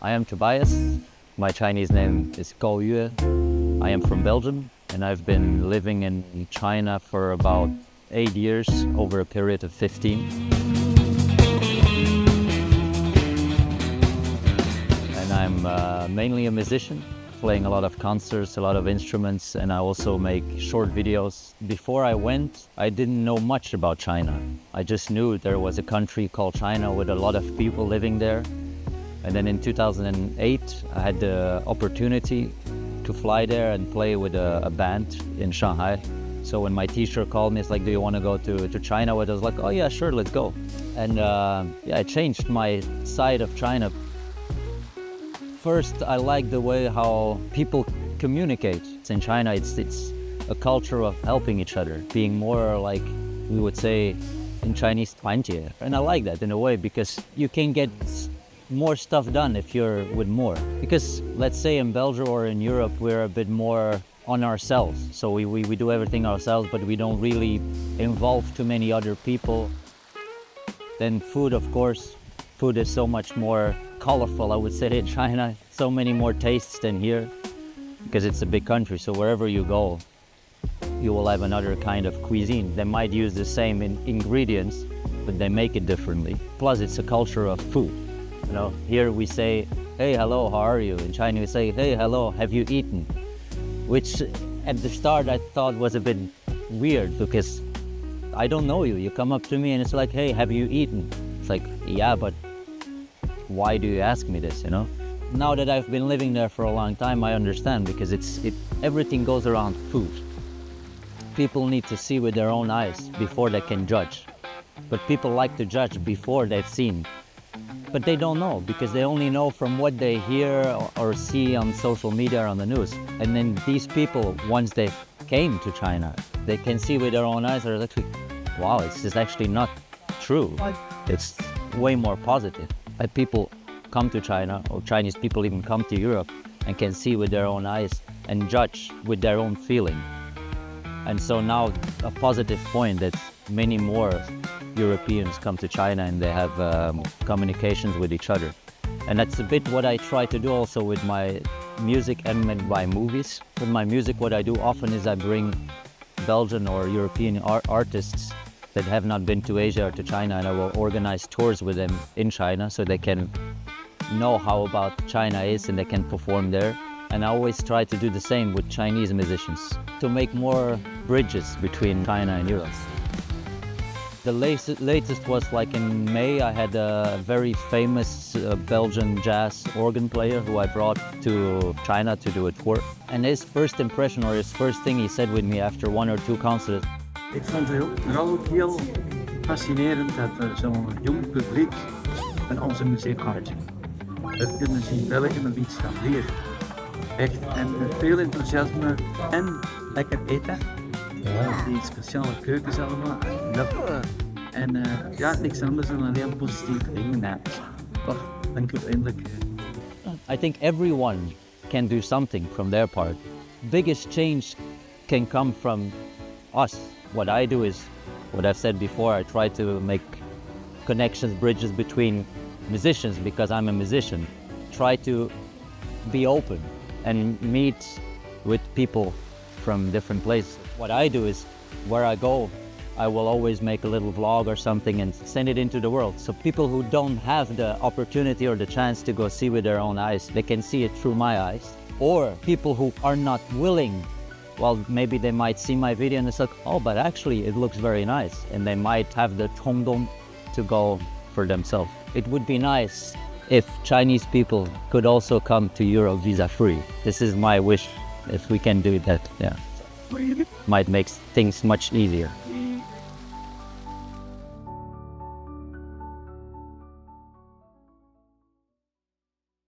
I am Tobias. My Chinese name is Go悅. I am from Belgium, and I've been living in China for about 8 years over a period of 15. And I'm mainly a musician, playing a lot of concerts, a lot of instruments, and I also make short videos. Before I went, I didn't know much about China. I just knew there was a country called China with a lot of people living there. And then in 2008, I had the opportunity to fly there and play with a band in Shanghai. So when my teacher called me, it's like, do you want to go to China? I was like, oh yeah, sure, let's go. And yeah, it changed my side of China. First, I like the way how people communicate. In China, it's a culture of helping each other, being more like, we would say in Chinese, 团结. And I like that in a way, because you can get more stuff done if you're with more. Because let's say in Belgium or in Europe, we're a bit more on ourselves. So we do everything ourselves, but we don't really involve too many other people. Then food, of course. Food is so much more colorful, I would say, in China. So many more tastes than here, because it's a big country. So wherever you go, you will have another kind of cuisine. They might use the same ingredients, but they make it differently. Plus, it's a culture of food. You know, here we say, hey, hello, how are you? In China we say, hey, hello, have you eaten? Which at the start I thought was a bit weird, because I don't know you. You come up to me and it's like, hey, have you eaten? It's like, yeah, but why do you ask me this, you know? Now that I've been living there for a long time, I understand, because everything goes around food. People need to see with their own eyes before they can judge. But people like to judge before they've seen. But they don't know, because they only know from what they hear or see on social media or on the news. And then these people, once they came to China, they can see with their own eyes, they're like, wow, it's actually not true. It's way more positive. Like people come to China, or Chinese people even come to Europe, and can see with their own eyes and judge with their own feeling. And so now a positive point that many more Europeans come to China and they have communications with each other. And that's a bit what I try to do also with my music and my movies. With my music, what I do often is I bring Belgian or European artists that have not been to Asia or to China, and I will organize tours with them in China so they can know how about China is and they can perform there. And I always try to do the same with Chinese musicians to make more bridges between China and Europe. The latest was like in May. I had a very famous Belgian jazz organ player who I brought to China to do a tour. And his first impression, or his first thing he said with me after 1 or 2 concerts. Ik vond het vooral ook heel fascinerend dat er zo'n jong publiek van onze muziek houdt. Dat kunnen ze in België een iets gaan leren. Echt, en veel enthousiasme en lekker eten. Die speciale keukens allemaal. En ja, niks anders dan alleen positieve dingen. Dank u eindelijk. I think everyone can do something from their part. Biggest change can come from us. What I do is, what I've said before, I try to make connections, bridges between musicians, because I'm a musician. Try to be open and meet with people from different places. What I do is, where I go, I will always make a little vlog or something and send it into the world. So people who don't have the opportunity or the chance to go see with their own eyes, they can see it through my eyes. Or people who are not willing, well, maybe they might see my video and it's like, oh, but actually it looks very nice. And they might have the冲动 to go for themselves. It would be nice if Chinese people could also come to Europe visa-free. This is my wish, if we can do that, yeah. Might make things much easier.